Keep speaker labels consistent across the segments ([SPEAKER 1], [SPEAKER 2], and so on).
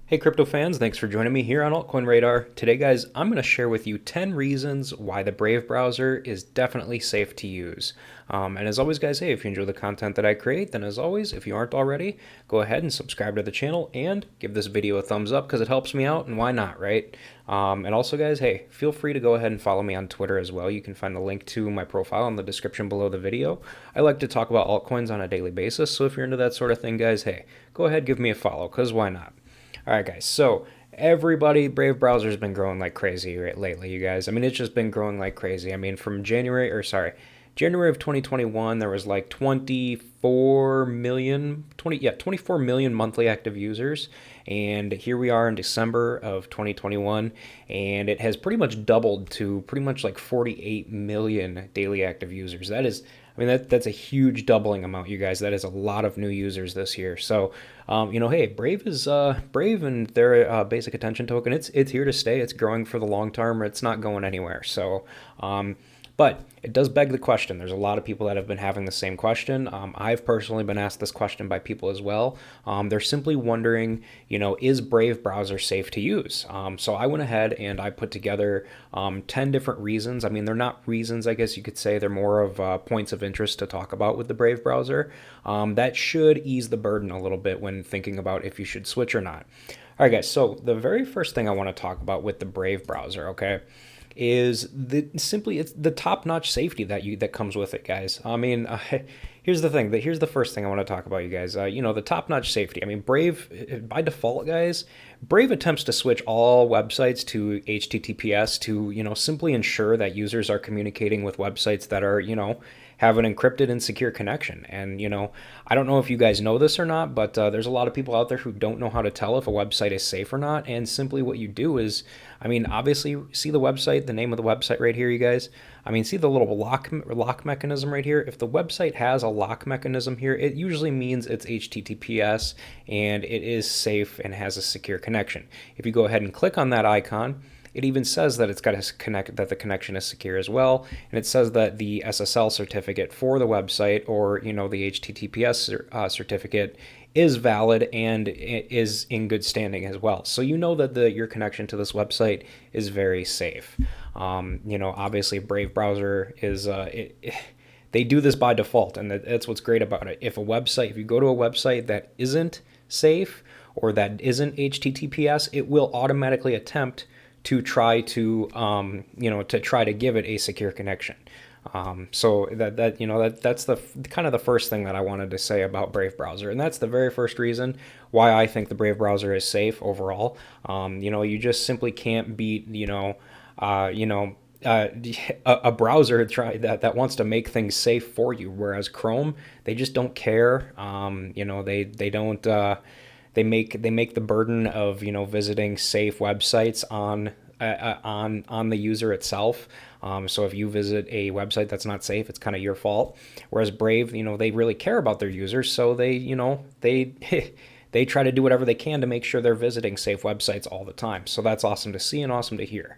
[SPEAKER 1] Hey crypto fans, thanks for joining me here on Altcoin Radar. Today guys, I'm going to share with you 10 reasons why the Brave browser is definitely safe to use. And as always guys, hey, if you enjoy the content that I create, then as always, if you aren't already, go ahead and subscribe to the channel and give this video a thumbs up because it helps me out, and why not, right? And also guys, hey, feel free to go ahead and follow me on Twitter as well. You can find the link to my profile in the description below the video. I like to talk about altcoins on a daily basis, so if you're into that sort of thing guys, hey, go ahead, give me a follow, because why not? All right, guys. So everybody, Brave browser's been growing like crazy lately, you guys. I mean, it's just been growing like crazy. I mean, from January of 2021, there was like 24 million monthly active users. And here we are in December of 2021, and it has pretty much doubled to pretty much like 48 million daily active users. That is, I mean, that's a huge doubling amount, you guys. That is a lot of new users this year. So, hey, Brave is Brave, and their basic attention token. It's here to stay. It's growing for the long term. It's not going anywhere. So, but it does beg the question. There's a lot of people that have been having the same question. I've personally been asked this question by people as well. They're simply wondering, is Brave browser safe to use? So I went ahead and I put together 10 different reasons. I mean, they're not reasons, I guess you could say. They're more of points of interest to talk about with the Brave browser. That should ease the burden a little bit when thinking about if you should switch or not. All right, guys. So the very first thing I want to talk about with the Brave browser, okay, is it's the top-notch safety that comes with it, guys. I mean, here's the thing. Here's the first thing I want to talk about, you guys. The top-notch safety. I mean, Brave, by default, guys, Brave attempts to switch all websites to HTTPS to, simply ensure that users are communicating with websites that are, have an encrypted and secure connection. And, I don't know if you guys know this or not, but there's a lot of people out there who don't know how to tell if a website is safe or not. And simply what you do is, I mean, obviously, see the website, the name of the website right here, you guys. I mean, see the little lock mechanism right here? If the website has a lock mechanism here, it usually means it's HTTPS and it is safe and has a secure connection. If you go ahead and click on that icon, it even says that it's got to connect, that the connection is secure as well, and it says that the SSL certificate for the website, or the HTTPS certificate, is valid and is in good standing as well. So that your connection to this website is very safe. Obviously, Brave browser is they do this by default, and that's what's great about it. If you go to a website that isn't safe or that isn't HTTPS, it will automatically attempt to try to try to give it a secure connection. So that's the kind of the first thing that I wanted to say about Brave browser, and that's the very first reason why I think the Brave browser is safe overall. You just simply can't beat a browser that wants to make things safe for you, whereas Chrome, they just don't care. They don't. They make the burden of visiting safe websites on the user itself. So if you visit a website that's not safe, it's kind of your fault. Whereas Brave, they really care about their users, so they they try to do whatever they can to make sure they're visiting safe websites all the time. So that's awesome to see and awesome to hear.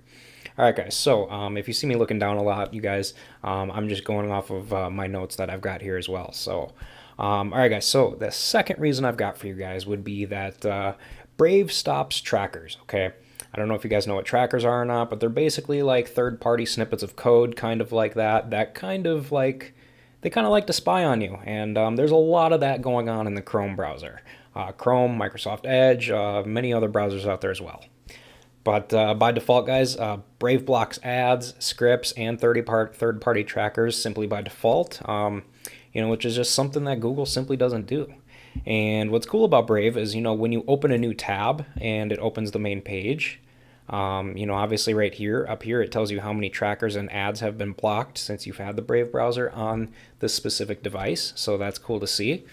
[SPEAKER 1] All right, guys. So if you see me looking down a lot, you guys, I'm just going off of my notes that I've got here as well. So. All right, guys, so the second reason I've got for you guys would be that Brave stops trackers, okay? I don't know if you guys know what trackers are or not, but they're basically like third-party snippets of code, kind of like that kind of like, they kind of like to spy on you, and there's a lot of that going on in the Chrome browser. Chrome, Microsoft Edge, many other browsers out there as well. But by default, guys, Brave blocks ads, scripts, and third-party trackers simply by default. Which is just something that Google simply doesn't do. And what's cool about Brave is, when you open a new tab and it opens the main page, obviously right here, up here, it tells you how many trackers and ads have been blocked since you've had the Brave browser on this specific device. So that's cool to see.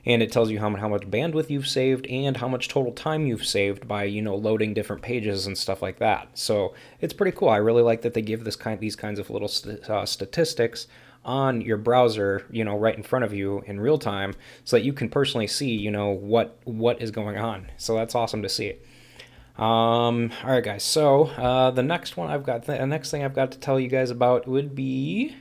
[SPEAKER 1] And it tells you how much bandwidth you've saved and how much total time you've saved by, loading different pages and stuff like that. So it's pretty cool. I really like that they give these kinds of little statistics on your browser, right in front of you in real time, so that you can personally see, what is going on. So that's awesome to see. All right, guys. So the next thing I've got to tell you guys about would be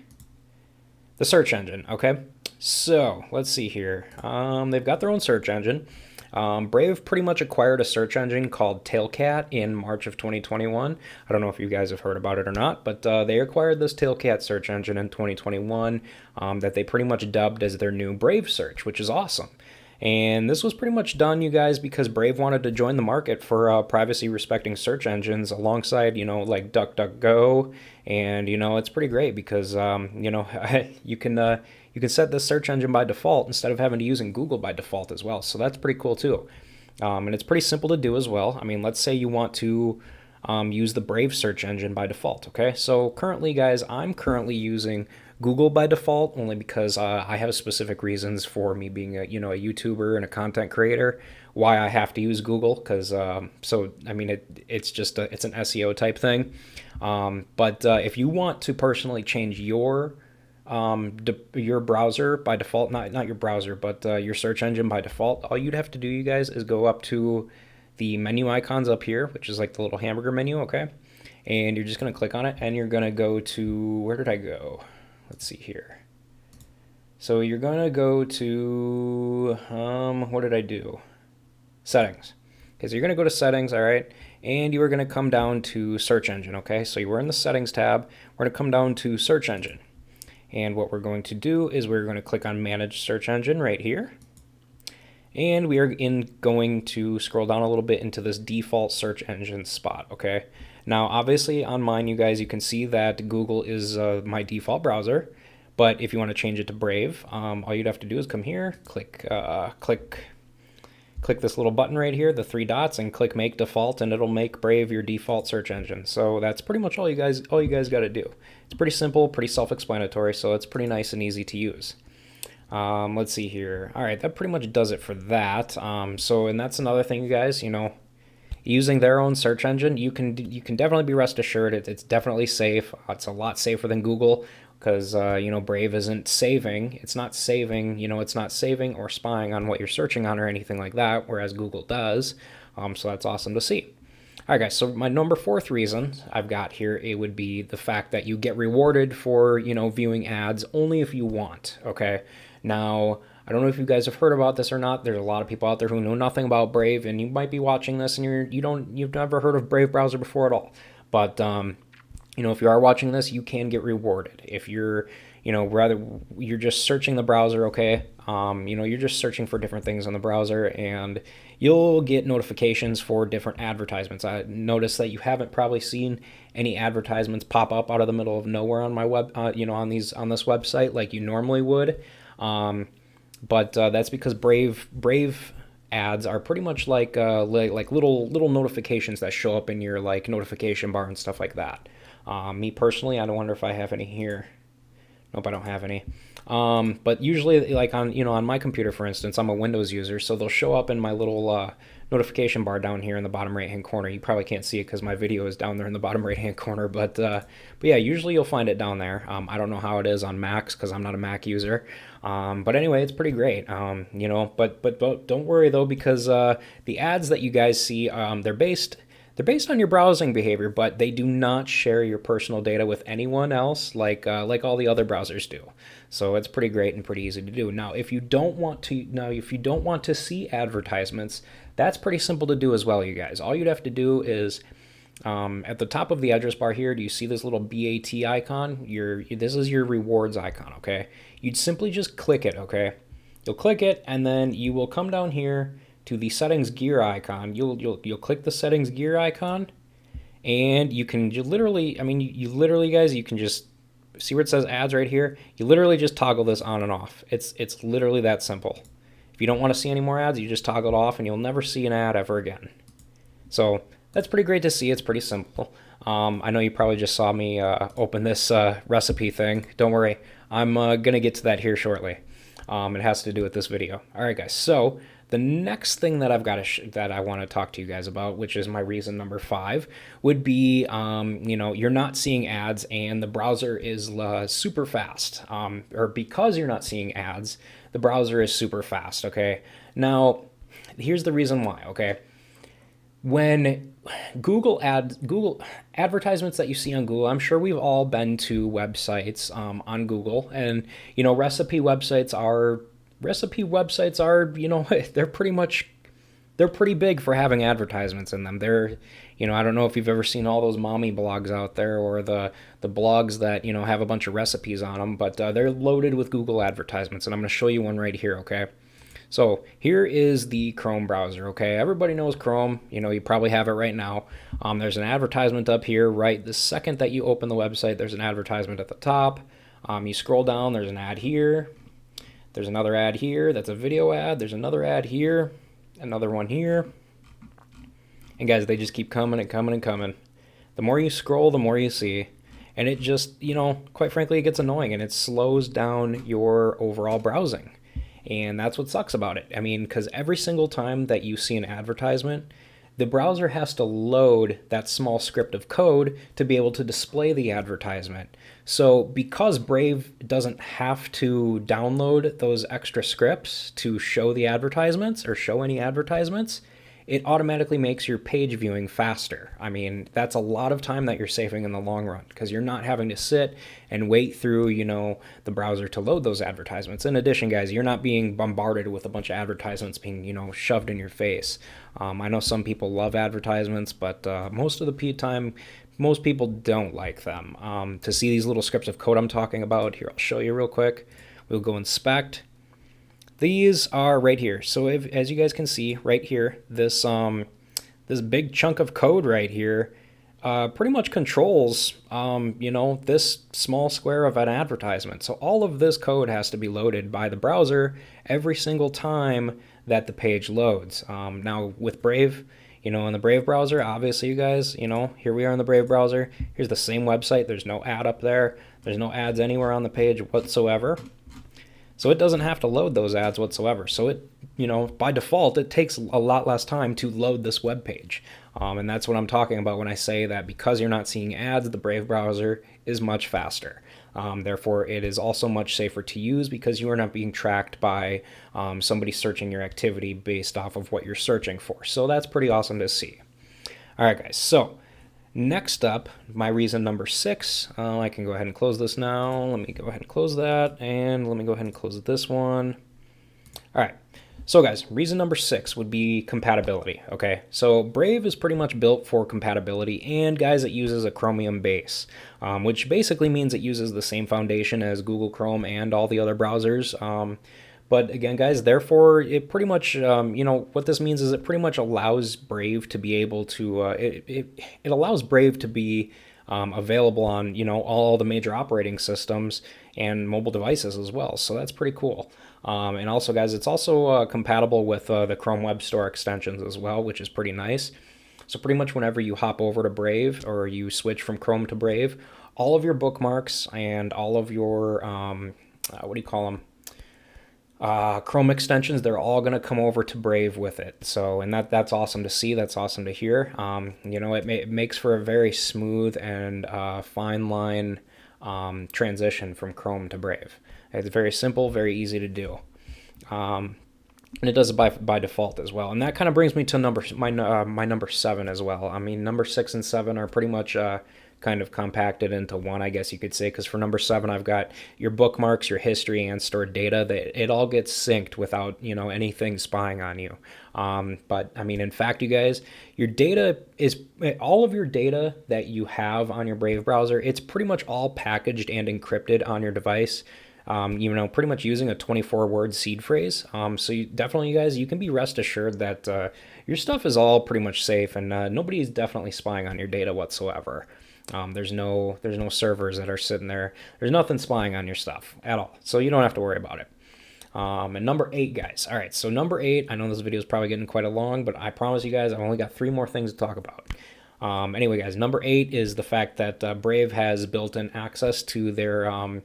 [SPEAKER 1] the search engine. Okay, so let's see here. They've got their own search engine. Brave pretty much acquired a search engine called Tailcat in March of 2021. I don't know if you guys have heard about it or not, but they acquired this Tailcat search engine in 2021 that they pretty much dubbed as their new Brave search, which is awesome. And this was pretty much done, you guys, because Brave wanted to join the market for privacy-respecting search engines alongside, like DuckDuckGo. And, it's pretty great because, you can set this search engine by default instead of having to using Google by default as well. So that's pretty cool too. And it's pretty simple to do as well. I mean, let's say you want to use the Brave search engine by default, okay? So currently, guys, I'm currently using Google by default only because I have specific reasons for me being a YouTuber and a content creator why I have to use Google because I mean it's just it's an SEO type thing. But if you want to personally change your browser by default, not your browser, but your search engine by default, all you'd have to do, you guys, is go up to the menu icons up here, which is like the little hamburger menu, okay? And you're just going to click on it, and you're going to go to, where did I go? Let's see here. So you're going to go to, what did I do? Settings. Okay, so you're going to go to settings, all right? And you are going to come down to search engine, okay? So you were in the settings tab. We're going to come down to search engine. And what we're going to do is we're going to click on manage search engine right here. And we are going to scroll down a little bit into this default search engine spot, okay? Now, obviously on mine, you guys, you can see that Google is my default browser. But if you want to change it to Brave, all you'd have to do is come here, click this little button right here, the three dots, and click make default, and it'll make Brave your default search engine. So that's pretty much all you guys got to do. It's pretty simple, pretty self-explanatory, so it's pretty nice and easy to use. Let's see here. All right, that pretty much does it for that. And that's another thing, you guys, using their own search engine, you can definitely be rest assured it's definitely safe. It's a lot safer than Google because Brave isn't saving. It's not saving. It's not saving or spying on what you're searching on or anything like that, whereas Google does. So that's awesome to see. All right, guys. So my number fourth reason I've got here, it would be the fact that you get rewarded for viewing ads only if you want. Okay. Now, I don't know if you guys have heard about this or not. There's a lot of people out there who know nothing about Brave, and you might be watching this and you've never heard of Brave browser before at all. But if you are watching this, you can get rewarded. If you're you're just searching the browser, okay? You're just searching for different things on the browser, and you'll get notifications for different advertisements. I noticed that you haven't probably seen any advertisements pop up out of the middle of nowhere on my web, on this website like you normally would. But that's because Brave ads are pretty much like little notifications that show up in your like notification bar and stuff like that. Me personally, I don't wonder if I have any here. Nope, I don't have any. But usually, like on my computer, for instance, I'm a Windows user, so they'll show up in my little notification bar down here in the bottom right-hand corner. You probably can't see it because my video is down there in the bottom right-hand corner, but yeah, usually you'll find it down there. I don't know how it is on Macs because I'm not a Mac user. But anyway, it's pretty great. But don't worry though, because the ads that you guys see, they're based on your browsing behavior, but they do not share your personal data with anyone else like all the other browsers do. So it's pretty great and pretty easy to do. Now, if you don't want to see advertisements, that's pretty simple to do as well, you guys. All you'd have to do is at the top of the address bar here, do you see this little BAT icon? This is your rewards icon, okay? You'd simply just click it, okay? You'll click it, and then you will come down here to the settings gear icon. You'll click the settings gear icon, and you literally, guys, you can just see where it says ads right here. You literally just toggle this on and off. It's literally that simple. If you don't want to see any more ads, you just toggle it off, and you'll never see an ad ever again. So that's pretty great to see. It's pretty simple. I know you probably just saw me open this recipe thing. Don't worry, I'm gonna get to that here shortly. It has to do with this video. All right, guys. So the next thing that I've got that I want to talk to you guys about, which is my reason number 5, would be you're not seeing ads and the browser is super fast. Or because you're not seeing ads, the browser is super fast. Okay. Now, here's the reason why. Okay. When Google advertisements that you see on Google, I'm sure we've all been to websites on Google, and recipe websites are they're pretty much they're pretty big for having advertisements in them. They're, I don't know if you've ever seen all those mommy blogs out there, or the blogs that, have a bunch of recipes on them, but they're loaded with Google advertisements, and I'm going to show you one right here, okay? So here is the Chrome browser, okay? Everybody knows Chrome. You probably have it right now. There's an advertisement up here, right? The second that you open the website, there's an advertisement at the top. You scroll down, there's an ad here. There's another ad here. That's a video ad. There's another ad here. Another one here. And guys, they just keep coming and coming and coming. The more you scroll, the more you see. And it just, quite frankly, it gets annoying and it slows down your overall browsing. And that's what sucks about it. I mean, because every single time that you see an advertisement, the browser has to load that small script of code to be able to display the advertisement. So because Brave doesn't have to download those extra scripts to show the advertisements or show any advertisements, it automatically makes your page viewing faster. I mean, that's a lot of time that you're saving in the long run because you're not having to sit and wait through, the browser to load those advertisements. In addition, guys, you're not being bombarded with a bunch of advertisements being, shoved in your face. I know some people love advertisements, but most of the time, most people don't like them. To see these little scripts of code I'm talking about, here, I'll show you real quick. We'll go inspect. These are right here. So as you guys can see right here, this big chunk of code right here pretty much controls, this small square of an advertisement. So all of this code has to be loaded by the browser every single time that the page loads. Now with Brave, in the Brave browser, obviously you guys, here we are in the Brave browser. Here's the same website. There's no ad up there. There's no ads anywhere on the page whatsoever. So it doesn't have to load those ads whatsoever. So it, by default, it takes a lot less time to load this web page. And that's what I'm talking about when I say that because you're not seeing ads, the Brave browser is much faster. Therefore, it is also much safer to use because you are not being tracked by somebody searching your activity based off of what you're searching for. So that's pretty awesome to see. All right, guys. So next up, my reason number 6, I can go ahead and close this now. Let me go ahead and close that, and let me go ahead and close this one. All right, so guys, reason number 6 would be compatibility, okay? So Brave is pretty much built for compatibility, and guys, it uses a Chromium base, which basically means it uses the same foundation as Google Chrome and all the other browsers. But again, guys, therefore, it pretty much, what this means is it pretty much allows Brave to be able to, it allows Brave to be available on, all the major operating systems and mobile devices as well. So that's pretty cool. And also, guys, it's also compatible with the Chrome Web Store extensions as well, which is pretty nice. So pretty much whenever you hop over to Brave or you switch from Chrome to Brave, all of your bookmarks and all of your, what do you call them? Chrome extensions, they're all going to come over to Brave with it. So, and that's awesome to see. That's awesome to hear. It makes for a very smooth and fine line transition from Chrome to Brave. It's very simple, very easy to do. And it does it by default as well. And that kind of brings me to my number 7 as well. I mean, number 6 and 7 are pretty much kind of compacted into one, I guess you could say, because for number 7, I've got your bookmarks, your history, and stored data. That it all gets synced without, anything spying on you. But I mean, in fact, you guys, your data is all of your data that you have on your Brave browser. It's pretty much all packaged and encrypted on your device. Pretty much using a 24-word seed phrase. So you guys, you can be rest assured that your stuff is all pretty much safe, and nobody's definitely spying on your data whatsoever. There's no servers that are sitting there. There's nothing spying on your stuff at all. So you don't have to worry about it. And number 8, guys. All right, so number 8, I know this video is probably getting quite long, but I promise you guys I've only got 3 more things to talk about. Anyway, guys, number 8 is the fact that Brave has built-in access to their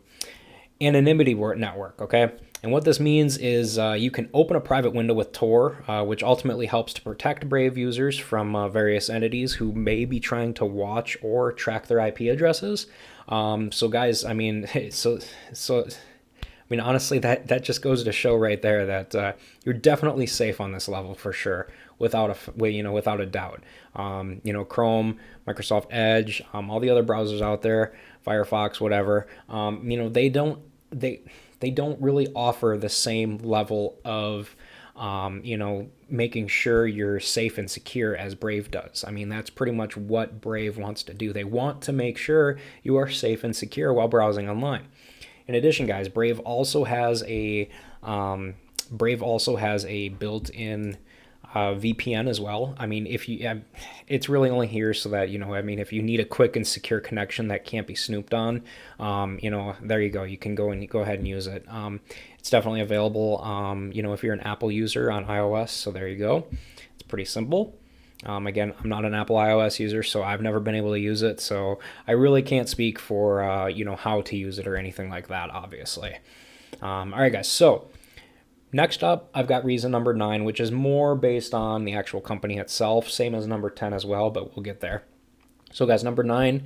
[SPEAKER 1] anonymity network, okay? And what this means is you can open a private window with Tor, which ultimately helps to protect Brave users from various entities who may be trying to watch or track their IP addresses. So guys, I mean, honestly, that just goes to show right there that you're definitely safe on this level for sure, without a doubt. Chrome, Microsoft Edge, all the other browsers out there, Firefox, whatever, they don't really offer the same level of you know, making sure you're safe and secure as Brave does. I mean, that's pretty much what Brave wants to do. They want to make sure you are safe and secure while browsing online. In addition, guys, Brave also has a built-in VPN as well. I mean, if you, it's really only here so that, you know, I mean, if you need a quick and secure connection that can't be snooped on, you know, there you go. You can go ahead and use it. It's definitely available, you know, if you're an Apple user on iOS. So there you go. It's pretty simple. Again, I'm not an Apple iOS user, so I've never been able to use it. So I really can't speak for, you know, how to use it or anything like that, obviously. All right, guys. So next up, I've got reason number 9, which is more based on the actual company itself, same as number 10 as well, but we'll get there. So guys, number 9,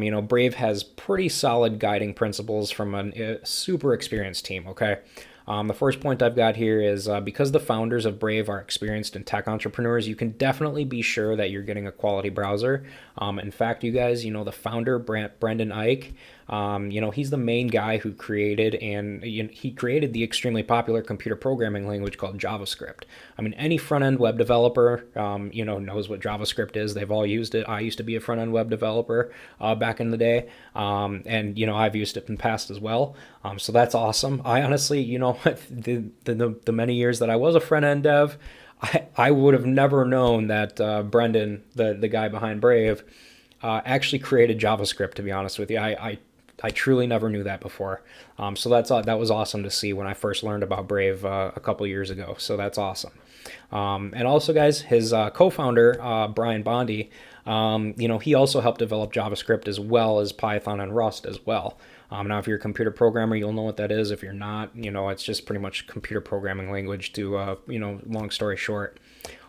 [SPEAKER 1] you know, Brave has pretty solid guiding principles from a super experienced team, okay? The first point I've got here is because the founders of Brave are experienced and tech entrepreneurs, you can definitely be sure that you're getting a quality browser. In fact, you guys, you know, the founder, Brendan Eich, you know, he's the main guy who created he created the extremely popular computer programming language called JavaScript. I mean, any front-end web developer, you know, knows what JavaScript is. They've all used it. I used to be a front-end web developer back in the day, and, you know, I've used it in the past as well. So that's awesome. I honestly, you know, the many years that I was a front-end dev, I would have never known that Brendan, the guy behind Brave, actually created JavaScript, to be honest with you. I truly never knew that before. So that was awesome to see when I first learned about Brave a couple years ago. So that's awesome. And also, guys, his co-founder, Brian Bondi, you know, he also helped develop JavaScript as well as Python and Rust as well. Now, if you're a computer programmer, you'll know what that is. If you're not, you know, it's just pretty much computer programming language to, you know, long story short.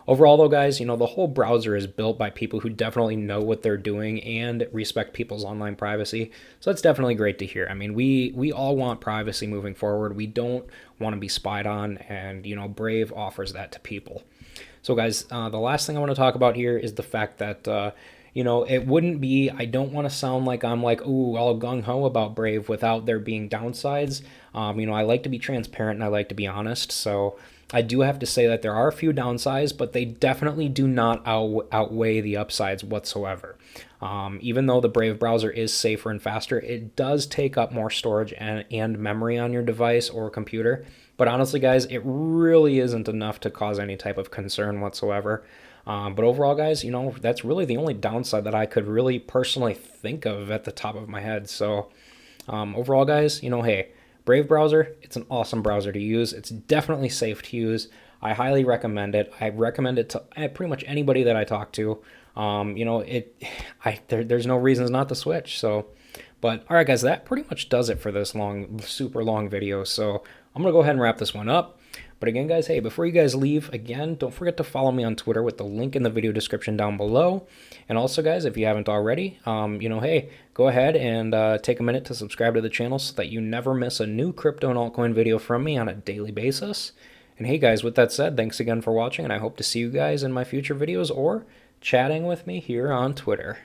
[SPEAKER 1] Overall, though, guys, you know, the whole browser is built by people who definitely know what they're doing and respect people's online privacy. So that's definitely great to hear. I mean, we all want privacy moving forward. We don't want to be spied on, and, you know, Brave offers that to people. So, guys, the last thing I want to talk about here is the fact that, you know, it wouldn't be, I don't want to sound like I'm like, ooh, all gung-ho about Brave without there being downsides. You know, I like to be transparent and I like to be honest. So I do have to say that there are a few downsides, but they definitely do not outweigh the upsides whatsoever. Even though the Brave browser is safer and faster, it does take up more storage and memory on your device or computer. But honestly, guys, it really isn't enough to cause any type of concern whatsoever. But overall, guys, you know, that's really the only downside that I could really personally think of at the top of my head. So overall, guys, you know, hey, Brave browser, it's an awesome browser to use. It's definitely safe to use. I highly recommend it. I recommend it to pretty much anybody that I talk to. You know, there's no reasons not to switch. So, but all right, guys, that pretty much does it for this super long video. So I'm going to go ahead and wrap this one up. But again, guys, hey, before you guys leave, again, don't forget to follow me on Twitter with the link in the video description down below. And also, guys, if you haven't already, you know, hey, go ahead and take a minute to subscribe to the channel so that you never miss a new crypto and altcoin video from me on a daily basis. And hey, guys, with that said, thanks again for watching, and I hope to see you guys in my future videos or chatting with me here on Twitter.